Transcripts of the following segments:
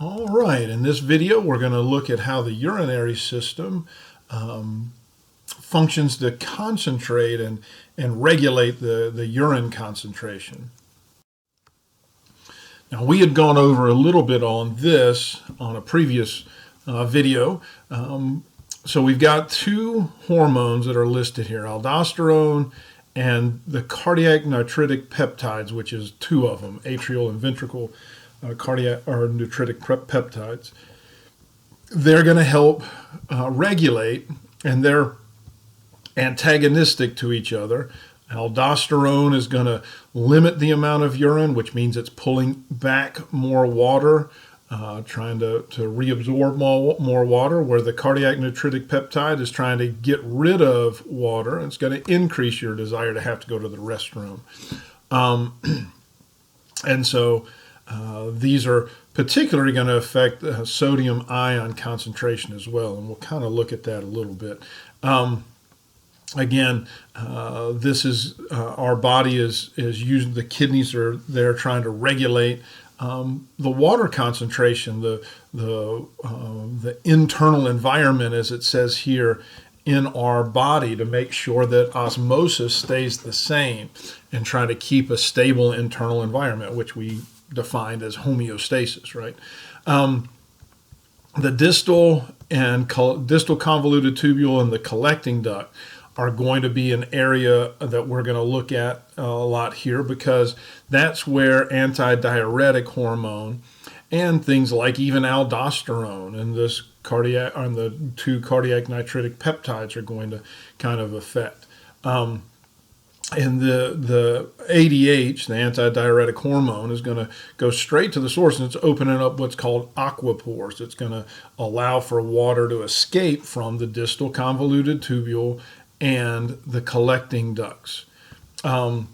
All right, in this video, we're going to look at how the urinary system functions to concentrate and regulate the urine concentration. Now, we had gone over a little bit on this on a previous video. So we've got two hormones that are listed here, aldosterone and the cardiac nitritic peptides, which is two of them, atrial and ventricle cardiac or nitritic peptides. They're going to help regulate, and they're antagonistic to each other. Aldosterone is going to limit the amount of urine, which means it's pulling back more water, trying to reabsorb more water, where the cardiac nitritic peptide is trying to get rid of water. It's going to increase your desire to have to go to the restroom. And so these are particularly going to affect sodium ion concentration as well, and we'll kind of look at that a little bit. Again, this is our body is using, the kidneys are there trying to regulate the water concentration, the internal environment, as it says here, in our body, to make sure that osmosis stays the same and try to keep a stable internal environment, which we defined as homeostasis, right? The distal convoluted tubule and the collecting duct are going to be an area that we're going to look at a lot here, because that's where antidiuretic hormone and things like even aldosterone and this cardiac, and the two cardiac nitritic peptides are going to kind of affect. And the ADH, the antidiuretic hormone, is going to go straight to the source, and it's opening up what's called aquipores. It's going to allow for water to escape from the distal convoluted tubule and the collecting ducts. And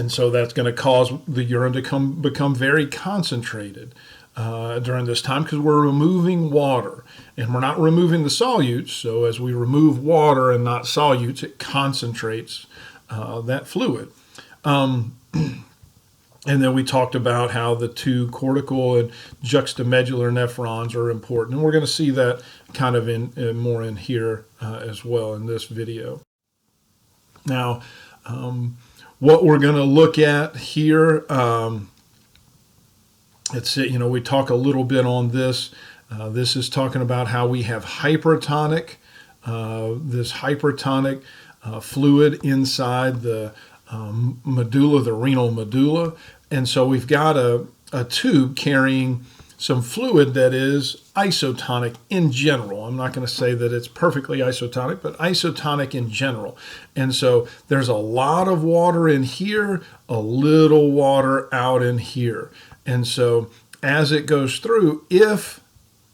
so that's going to cause the urine to become very concentrated during this time, because we're removing water, and we're not removing the solutes. So as we remove water and not solutes, it concentrates that fluid. And then we talked about how the two cortical and juxtamedular nephrons are important. And we're going to see that kind of in more in here as well in this video. Now, what we're going to look at here, we talk a little bit on this. This is talking about how we have hypertonic, this hypertonic fluid inside the medulla, the renal medulla. And so we've got a tube carrying some fluid that is isotonic in general. I'm not going to say that it's perfectly isotonic, but isotonic in general. And so there's a lot of water in here, a little water out in here. And so as it goes through, if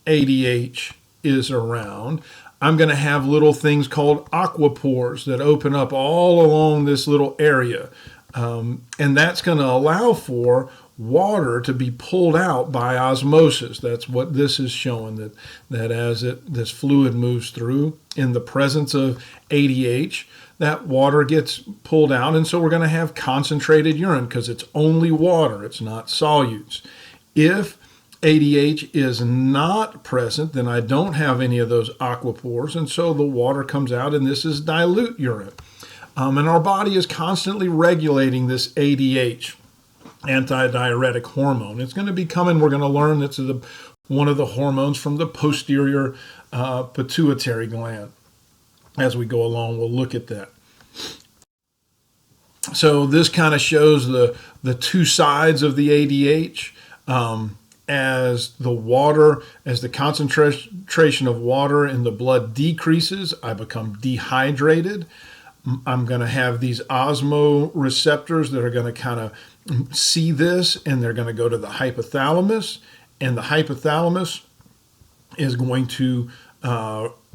ADH is around, I'm going to have little things called aquipores that open up all along this little area. And that's going to allow for water to be pulled out by osmosis. That's what this is showing, that as this fluid moves through in the presence of ADH, that water gets pulled out. And so we're going to have concentrated urine, because it's only water, it's not solutes. If ADH is not present, then I don't have any of those aquipores, and so the water comes out, and this is dilute urine. And our body is constantly regulating this ADH, antidiuretic hormone. It's going to be coming, we're going to learn that's one of the hormones from the posterior pituitary gland. As we go along, we'll look at that. So this kind of shows the two sides of the ADH. As the concentration of water in the blood decreases, I become dehydrated. I'm going to have these osmoreceptors that are going to kind of see this, and they're going to go to the hypothalamus, and the hypothalamus is going to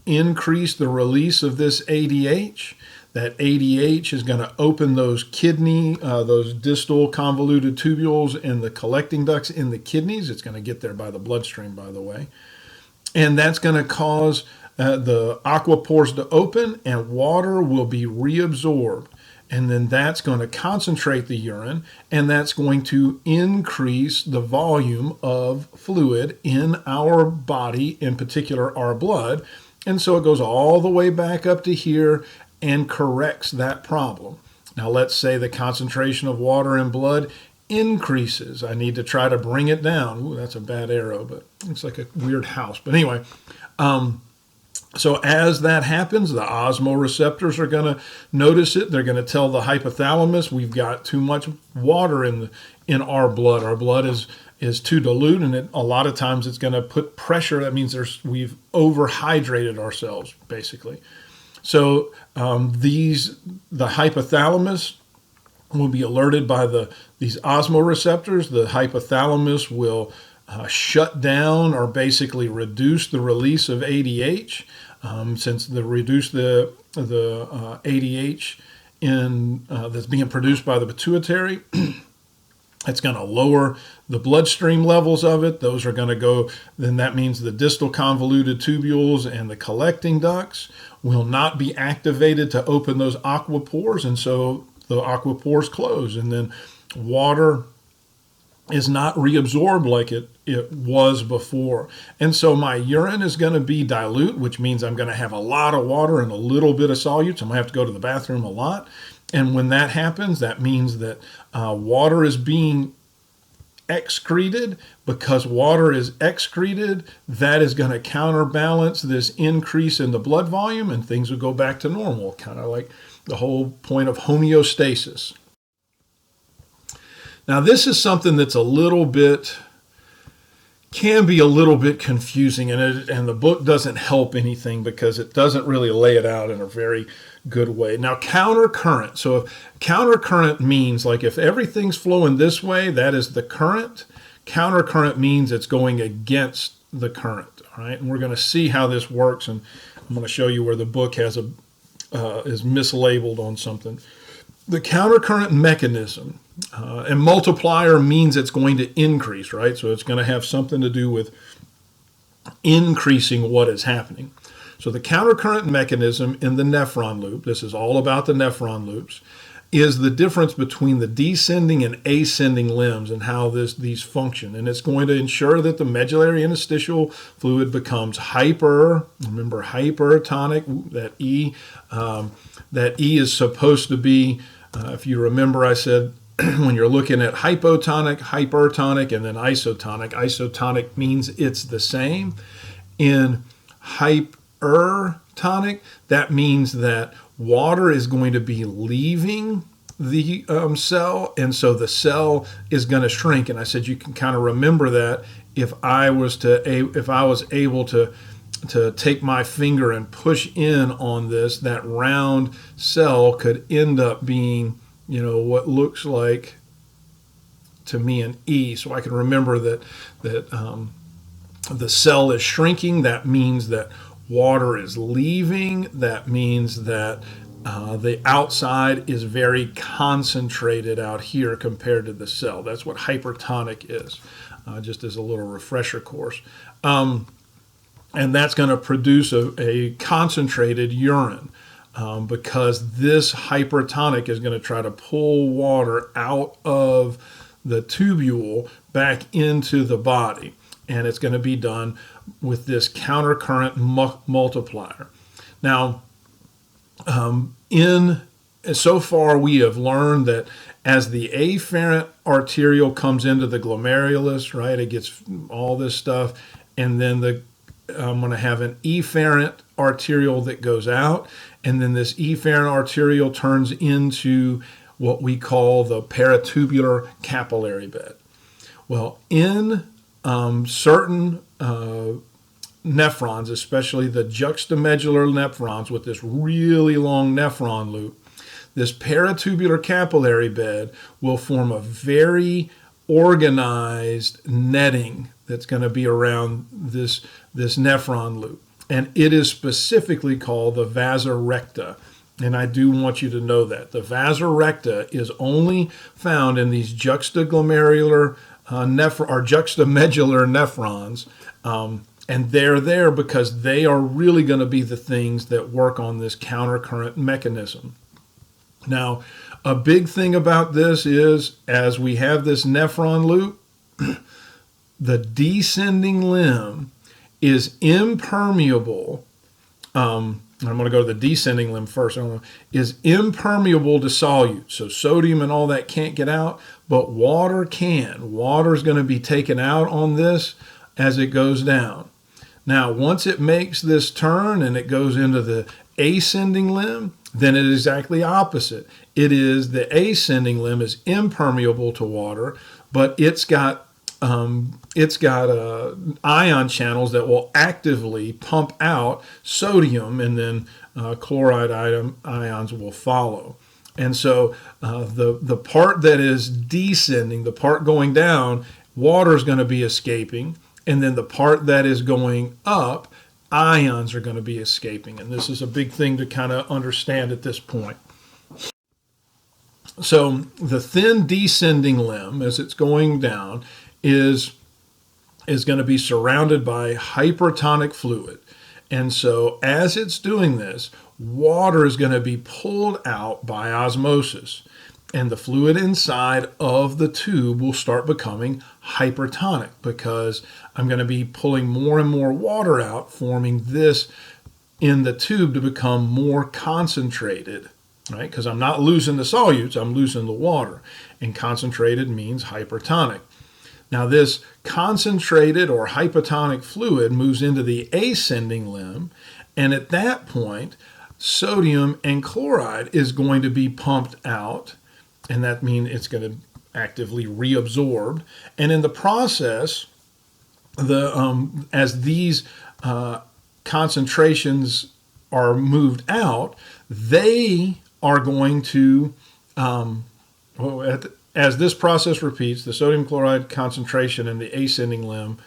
increase the release of this ADH. That ADH is going to open those those distal convoluted tubules and the collecting ducts in the kidneys. It's going to get there by the bloodstream, by the way. And that's going to cause the aquipores to open, and water will be reabsorbed. and then that's going to concentrate the urine, and that's going to increase the volume of fluid in our body, in particular our blood. And so it goes all the way back up to here and corrects that problem. Now let's say the concentration of water in blood increases. I need to try to bring it down. Ooh, that's a bad arrow, but it's like a weird house. But anyway, so as that happens, the osmoreceptors are going to notice it. They're going to tell the hypothalamus we've got too much water in our blood. Our blood is too dilute, and a lot of times it's going to put pressure. That means we've overhydrated ourselves, basically. So the hypothalamus will be alerted by these osmoreceptors. The hypothalamus will shut down or basically reduce the release of ADH. Since reduce the ADH that's being produced by the pituitary, it's going to lower the bloodstream levels of it. Those are going to go, then that means the distal convoluted tubules and the collecting ducts will not be activated to open those aquapores, and so the aquapores close, and then water is not reabsorbed like it was before. And so my urine is going to be dilute, which means I'm going to have a lot of water and a little bit of solutes. I'm going to have to go to the bathroom a lot. And when that happens, that means that water is being excreted. Because water is excreted, that is going to counterbalance this increase in the blood volume, and things will go back to normal, kind of like the whole point of homeostasis. Now, this is something that's can be a little bit confusing, and the book doesn't help anything because it doesn't really lay it out in a very good way. Now, countercurrent. So if countercurrent means, like, if everything's flowing this way, that is the current. Countercurrent means it's going against the current. All right, and we're going to see how this works, and I'm going to show you where the book is mislabeled on something. The countercurrent mechanism, and multiplier means it's going to increase, right? So it's going to have something to do with increasing what is happening. So the countercurrent mechanism in the nephron loop, this is all about the nephron loops, is the difference between the descending and ascending limbs and how these function. And it's going to ensure that the medullary interstitial fluid becomes remember hypertonic, that E is supposed to be, if you remember I said, when you're looking at hypotonic, hypertonic, and then isotonic, isotonic means it's the same. In hypertonic, that means that water is going to be leaving the cell, and so the cell is going to shrink. And I said you can kind of remember that if I was able to take my finger and push in on this, that round cell could end up being, what looks like to me an E. So I can remember that the cell is shrinking. That means that water is leaving. That means that the outside is very concentrated out here compared to the cell. That's what hypertonic is, just as a little refresher course. And that's going to produce a concentrated urine. Because this hypertonic is going to try to pull water out of the tubule back into the body. And it's going to be done with this countercurrent multiplier. Now, so far we have learned that as the afferent arteriole comes into the glomerulus, right, it gets all this stuff, and then I'm going to have an efferent arteriole that goes out, and then this efferent arteriole turns into what we call the peritubular capillary bed. Well, in certain nephrons, especially the juxtamedular nephrons with this really long nephron loop, this peritubular capillary bed will form a very organized netting that's going to be around this nephron loop. And it is specifically called the vasa recta. And I do want you to know that. The vasa recta is only found in these juxtaglomerular or juxtamedular nephrons. And they're there because they are really going to be the things that work on this countercurrent mechanism. Now, a big thing about this is, as we have this nephron loop, the descending limb is impermeable. I'm going to go to the descending limb first. Is impermeable to solute. So sodium and all that can't get out, but water can. Water is going to be taken out on this as it goes down. Now, once it makes this turn and it goes into the ascending limb, then it is exactly opposite. It is the ascending limb is impermeable to water, but it's got ion channels that will actively pump out sodium, and then chloride ions will follow. And so the part that is descending, the part going down, water is going to be escaping, and then the part that is going up, ions are going to be escaping. And this is a big thing to kind of understand at this point. So the thin descending limb, as it's going down, is going to be surrounded by hypertonic fluid. And so as it's doing this, water is going to be pulled out by osmosis. And the fluid inside of the tube will start becoming hypertonic because I'm going to be pulling more and more water out, forming this in the tube to become more concentrated, right? Because I'm not losing the solutes, I'm losing the water. And concentrated means hypertonic. Now this concentrated or hypotonic fluid moves into the ascending limb, and at that point, sodium and chloride is going to be pumped out, and that means it's going to actively reabsorb. And in the process, as these concentrations are moved out, they are going to, as this process repeats, the sodium chloride concentration in the ascending limb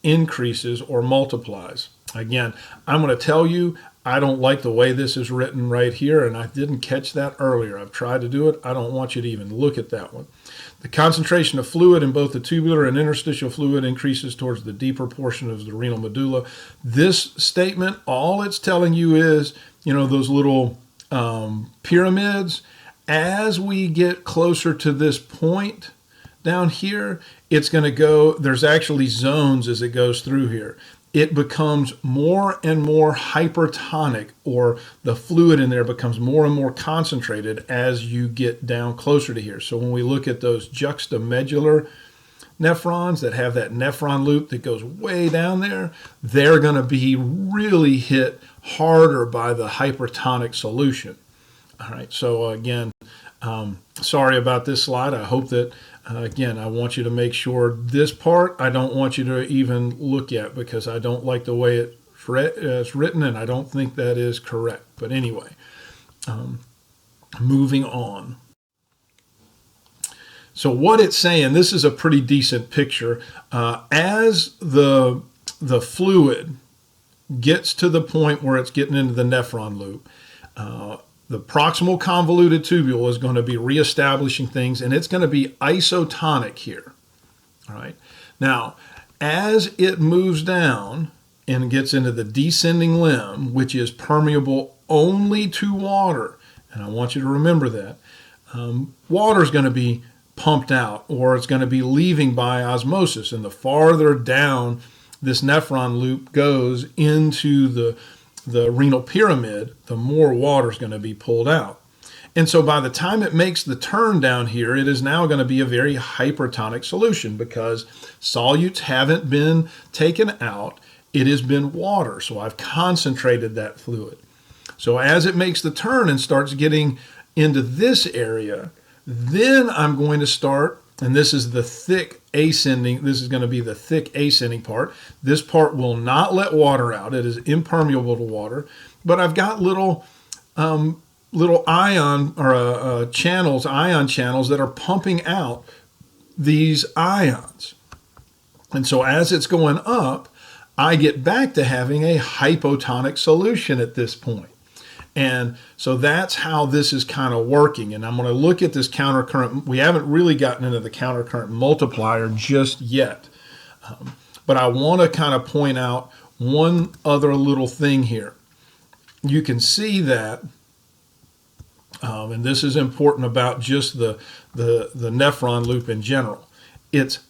increases or multiplies. Again, I'm going to tell you, I don't like the way this is written right here, and I didn't catch that earlier. I've tried to do it. I don't want you to even look at that one. The concentration of fluid in both the tubular and interstitial fluid increases towards the deeper portion of the renal medulla. This statement, all it's telling you is, those little pyramids, as we get closer to this point down here, it's going to go, there's actually zones as it goes through here. It becomes more and more hypertonic, or the fluid in there becomes more and more concentrated as you get down closer to here. So when we look at those juxtamedular nephrons that have that nephron loop that goes way down there, they're going to be really hit harder by the hypertonic solution. All right, so again, sorry about this slide. I hope that, again, I want you to make sure this part I don't want you to even look at because I don't like the way it's written, and I don't think that is correct. But anyway, moving on. So what it's saying, this is a pretty decent picture. As the fluid gets to the point where it's getting into the nephron loop, the proximal convoluted tubule is going to be reestablishing things, and it's going to be isotonic here. All right. Now, as it moves down and gets into the descending limb, which is permeable only to water, and I want you to remember that, water is going to be pumped out, or it's going to be leaving by osmosis. And the farther down this nephron loop goes into the renal pyramid, the more water is going to be pulled out. And so by the time it makes the turn down here, it is now going to be a very hypertonic solution because solutes haven't been taken out. It has been water. So I've concentrated that fluid. So as it makes the turn and starts getting into this area, then I'm going to start, and this is the thick ascending, this is going to be the thick ascending part. This part will not let water out. It is impermeable to water, but I've got little ion channels that are pumping out these ions. And so as it's going up, I get back to having a hypotonic solution at this point. And so that's how this is kind of working. And I'm going to look at this countercurrent. We haven't really gotten into the countercurrent multiplier just yet. But I want to kind of point out one other little thing here. You can see that And this is important about just the nephron loop in general. It's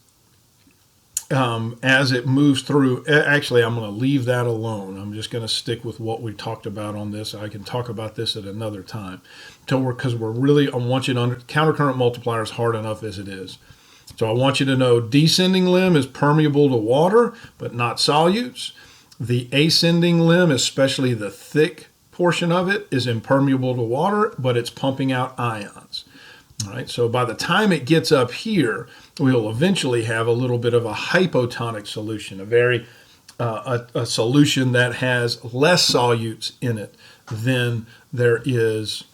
as it moves through. Actually, I'm going to leave that alone. I'm just going to stick with what we talked about on this. I can talk about this at another time. Because we're really, I want you to countercurrent multiplier is hard enough as it is. So I want you to know descending limb is permeable to water, but not solutes. The ascending limb, especially the thick portion of it, is impermeable to water, but it's pumping out ions. All right, so by the time it gets up here, we'll eventually have a little bit of a hypotonic solution, a solution that has less solutes in it than there is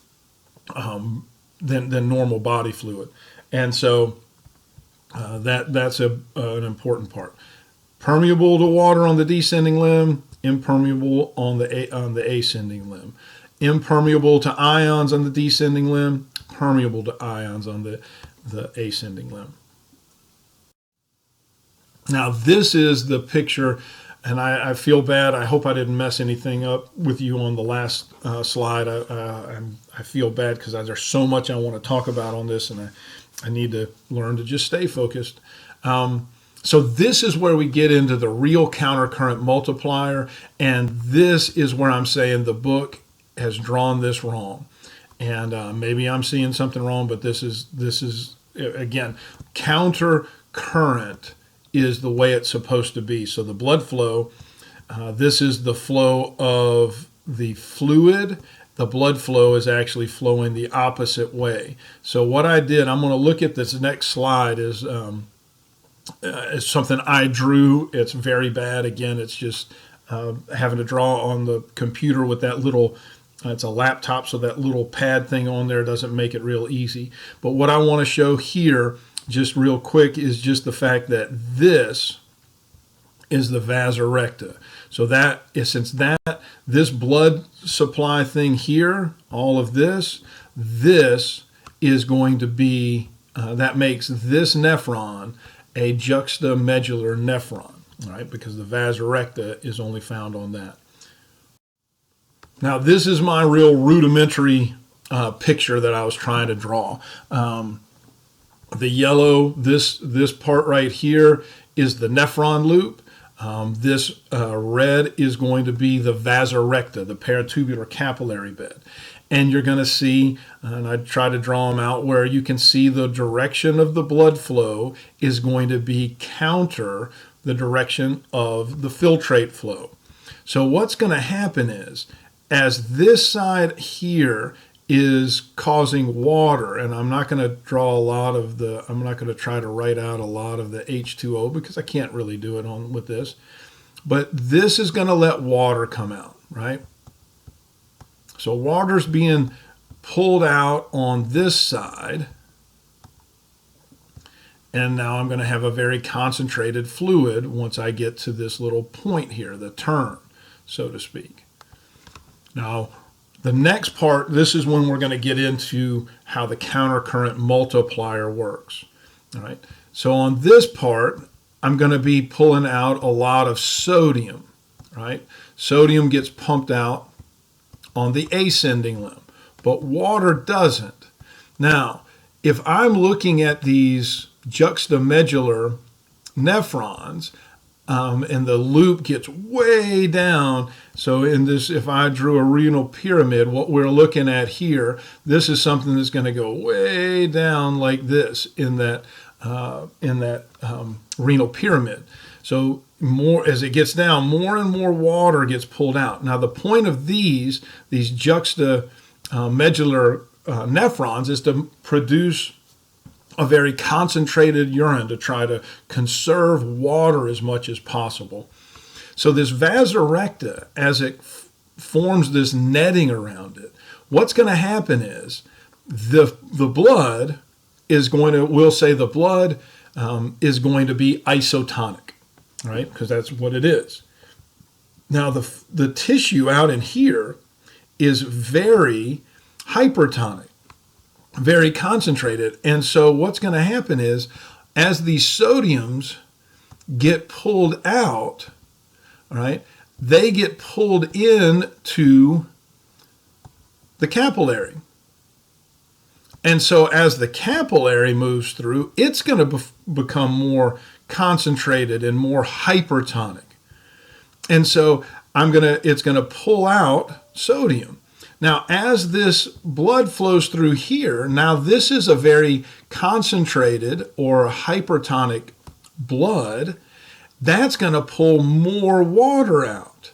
than normal body fluid, and so that's an important part. Permeable to water on the descending limb, impermeable on the ascending limb. Impermeable to ions on the descending limb, permeable to ions on the ascending limb. Now this is the picture, and I feel bad. I hope I didn't mess anything up with you on the last slide. I feel bad because there's so much I want to talk about on this, and I need to learn to just stay focused. So this is where we get into the real countercurrent multiplier, and this is where I'm saying the book has drawn this wrong. And maybe I'm seeing something wrong, but this is again, countercurrent is the way it's supposed to be. So the blood flow, this is the flow of the fluid. The blood flow is actually flowing the opposite way. So what I did, I'm going to look at this next slide, is something I drew. It's very bad. Again, it's just having to draw on the computer with that little, it's a laptop, so that little pad thing on there doesn't make it real easy. But what I want to show here, just real quick, is just the fact that this is the vasa recta. So that is, since this blood supply thing here, all of this is going to be, that makes this nephron a juxtamedular nephron, right? Because the vasa recta is only found on that. Now this is my real rudimentary picture that I was trying to draw. The yellow, this part right here is the nephron loop. This red is going to be the vasa recta, the paratubular capillary bed. And you're going to see, and I try to draw them out, where you can see the direction of the blood flow is going to be counter the direction of the filtrate flow. So what's going to happen is, as this side here is causing water, and I'm not going to draw a lot of I'm not going to try to write out a lot of the H2O because I can't really do it with this, but this is going to let water come out, right? So water's being pulled out on this side, and now I'm going to have a very concentrated fluid once I get to this little point here, the turn, so to speak. Now, the next part, this is when we're going to get into how the countercurrent multiplier works. All right. So on this part, I'm going to be pulling out a lot of sodium, right? Sodium gets pumped out on the ascending limb, but water doesn't. Now, if I'm looking at these juxtamedular nephrons, and the loop gets way down. So in this, if I drew a renal pyramid, what we're looking at here, this is something that's going to go way down like this in that renal pyramid. So more as it gets down, more and more water gets pulled out. Now the point of these juxtamedular nephrons is to produce a very concentrated urine to try to conserve water as much as possible. So this vasa recta, as it forms this netting around it, what's going to happen is the blood is going to, we'll say the blood is going to be isotonic, right? Because that's what it is. Now the tissue out in here is very hypertonic, very concentrated. And so what's going to happen is, as these sodiums get pulled out, all right, they get pulled into the capillary. And so as the capillary moves through, it's going to become more concentrated and more hypertonic. And so it's going to pull out sodium. Now, as this blood flows through here, now this is a very concentrated or hypertonic blood. That's going to pull more water out.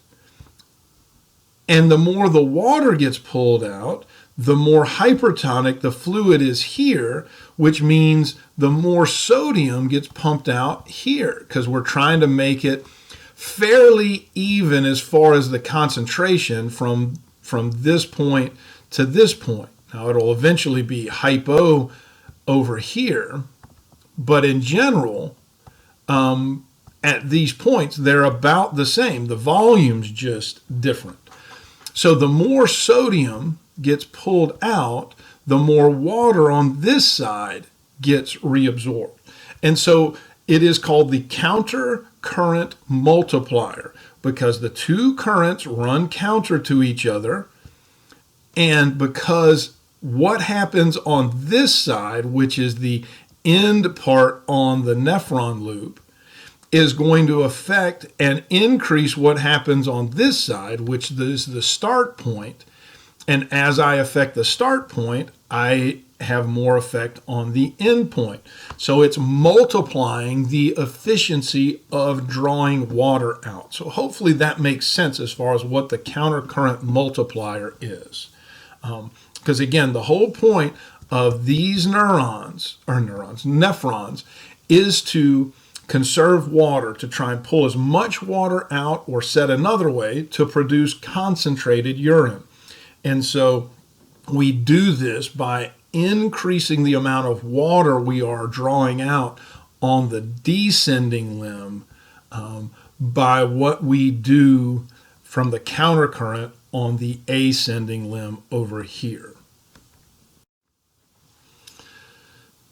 And the more the water gets pulled out, the more hypertonic the fluid is here, which means the more sodium gets pumped out here, because we're trying to make it fairly even as far as the concentration from this point to this point. Now, it'll eventually be hypo over here, but in general, at these points, they're about the same. The volume's just different. So the more sodium gets pulled out, the more water on this side gets reabsorbed. And so it is called the countercurrent multiplier, because the two currents run counter to each other, and because what happens on this side, which is the end part on the nephron loop, is going to affect and increase what happens on this side, which is the start point. And as I affect the start point, I have more effect on the end point. So it's multiplying the efficiency of drawing water out. So hopefully that makes sense as far as what the countercurrent multiplier is. Because again, the whole point of these nephrons, is to conserve water, to try and pull as much water out, or said another way, to produce concentrated urine. And so we do this by increasing the amount of water we are drawing out on the descending limb by what we do from the countercurrent on the ascending limb over here.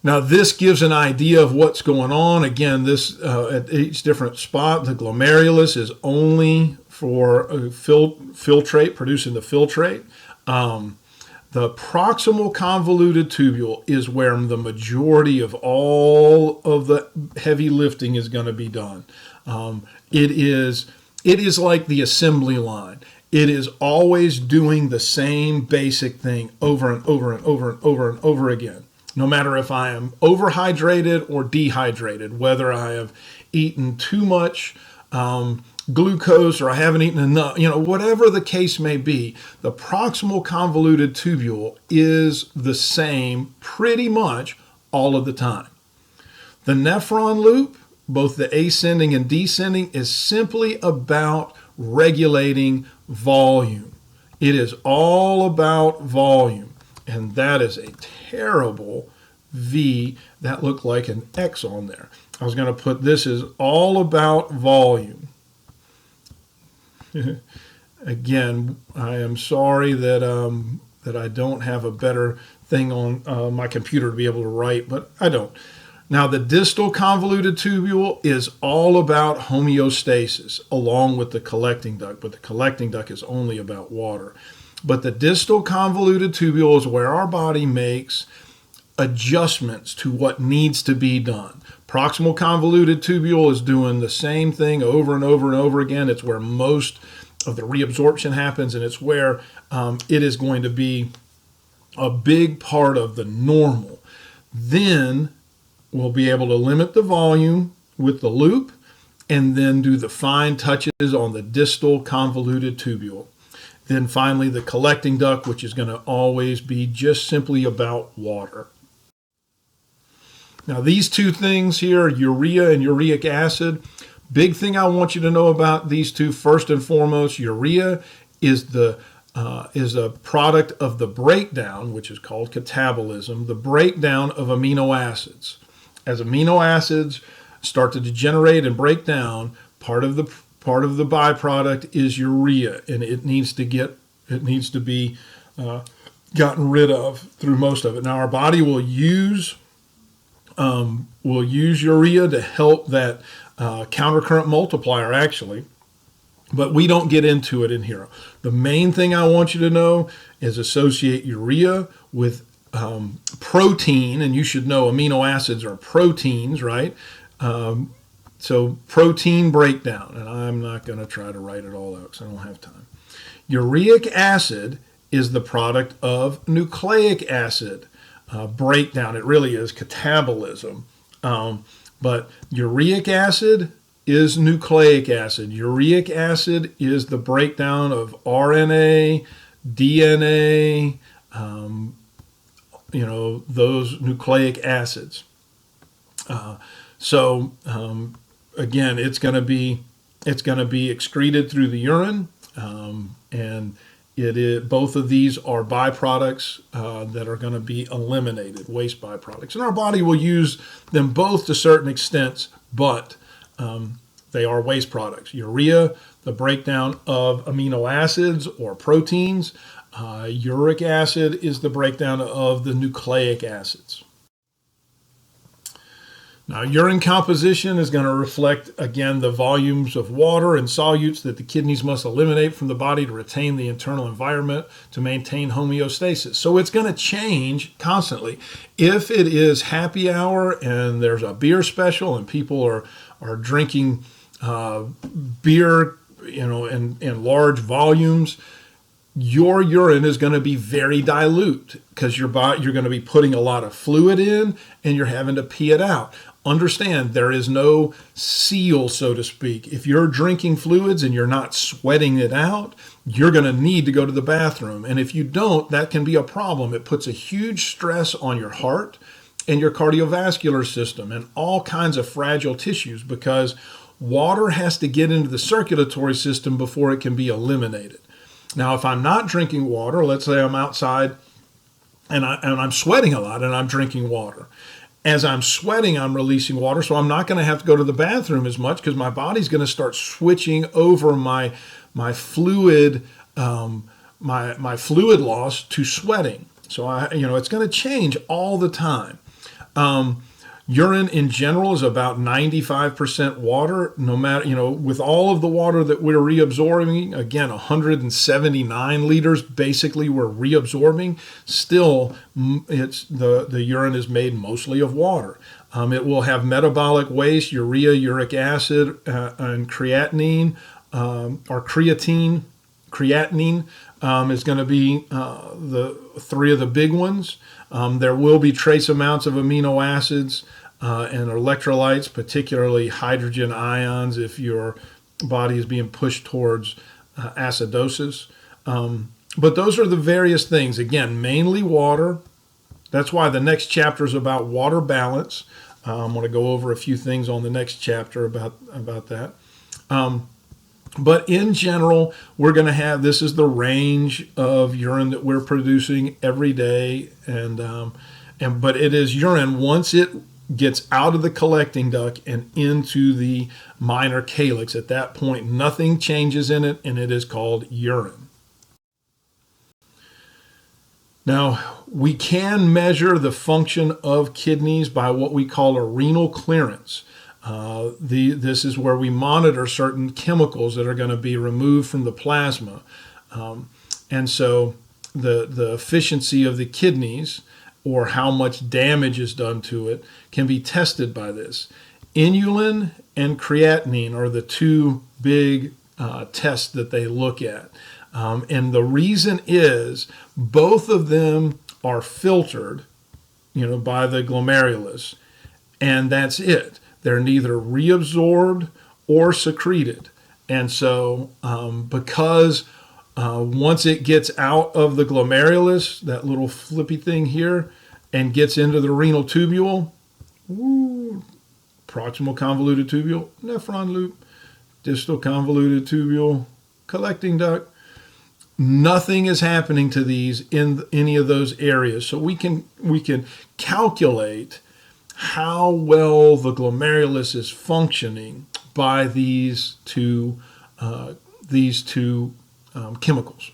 Now, this gives an idea of what's going on. Again, this at each different spot, the glomerulus is only for filtrate, producing the filtrate. The proximal convoluted tubule is where the majority of all of the heavy lifting is going to be done. It is like the assembly line. It is always doing the same basic thing over and over and over and over and over again. No matter if I am overhydrated or dehydrated, whether I have eaten too much glucose or I haven't eaten enough, whatever the case may be, the proximal convoluted tubule is the same pretty much all of the time. The nephron loop, both the ascending and descending, is simply about regulating volume. It is all about volume. And that is a terrible V. That looked like an X on there. I was going to put this is all about volume. Again, I am sorry that I don't have a better thing on my computer to be able to write, but I don't. Now, the distal convoluted tubule is all about homeostasis along with the collecting duct, but the collecting duct is only about water. But the distal convoluted tubule is where our body makes adjustments to what needs to be done. Proximal convoluted tubule is doing the same thing over and over and over again. It's where most of the reabsorption happens, and it's where it is going to be a big part of the normal. Then we'll be able to limit the volume with the loop and then do the fine touches on the distal convoluted tubule. Then finally, the collecting duct, which is going to always be just simply about water. Now, these two things here, urea and uric acid, big thing I want you to know about these two, first and foremost, urea is a product of the breakdown, which is called catabolism, the breakdown of amino acids. As amino acids start to degenerate and break down, part of the byproduct is urea, and it needs to be gotten rid of through most of it. Now, our body will use urea to help that countercurrent multiplier, actually, but we don't get into it in here. The main thing I want you to know is associate urea with protein, and you should know amino acids are proteins, right? So protein breakdown, and I'm not going to try to write it all out because I don't have time. Uric acid is the product of nucleic acid breakdown. It really is catabolism. But uric acid is nucleic acid. Uric acid is the breakdown of RNA, DNA, those nucleic acids. Again, it's going to be excreted through the urine, and both of these are byproducts that are going to be eliminated, waste byproducts, and our body will use them both to certain extents, but they are waste products. Urea, the breakdown of amino acids or proteins. Uric acid is the breakdown of the nucleic acids. Now, urine composition is going to reflect, again, the volumes of water and solutes that the kidneys must eliminate from the body to retain the internal environment to maintain homeostasis. So it's going to change constantly. If it is happy hour and there's a beer special and people are drinking beer, in large volumes, your urine is going to be very dilute because you're going to be putting a lot of fluid in and you're having to pee it out. Understand, there is no seal, so to speak. If you're drinking fluids and you're not sweating it out, you're going to need to go to the bathroom. And if you don't, that can be a problem. It puts a huge stress on your heart and your cardiovascular system and all kinds of fragile tissues because water has to get into the circulatory system before it can be eliminated. Now, if I'm not drinking water, let's say I'm outside and I'm sweating a lot and I'm drinking water. As I'm sweating, I'm releasing water, so I'm not going to have to go to the bathroom as much because my body's going to start switching over my fluid my fluid loss to sweating. So it's going to change all the time. Urine in general is about 95% water, no matter, with all of the water that we're reabsorbing, again, 179 liters basically we're reabsorbing, still it's the urine is made mostly of water. It will have metabolic waste, urea, uric acid, and creatinine, or creatine. Creatinine is going to be the three of the big ones. There will be trace amounts of amino acids and electrolytes, particularly hydrogen ions if your body is being pushed towards acidosis. But those are the various things. Again, mainly water. That's why the next chapter is about water balance. I'm going to go over a few things on the next chapter about that. But in general, we're going to have, this is the range of urine that we're producing every day. But it is urine once it gets out of the collecting duct and into the minor calyx. At that point, nothing changes in it, and it is called urine. Now, we can measure the function of kidneys by what we call a renal clearance. This is where we monitor certain chemicals that are going to be removed from the plasma. And so the efficiency of the kidneys, or how much damage is done to it, can be tested by this. Inulin and creatinine are the two big tests that they look at. And the reason is both of them are filtered, by the glomerulus, and that's it. They're neither reabsorbed or secreted. And so because once it gets out of the glomerulus, that little flippy thing here, and gets into the renal tubule, proximal convoluted tubule, nephron loop, distal convoluted tubule, collecting duct, nothing is happening to these in any of those areas. So we can calculate how well the glomerulus is functioning by these two chemicals.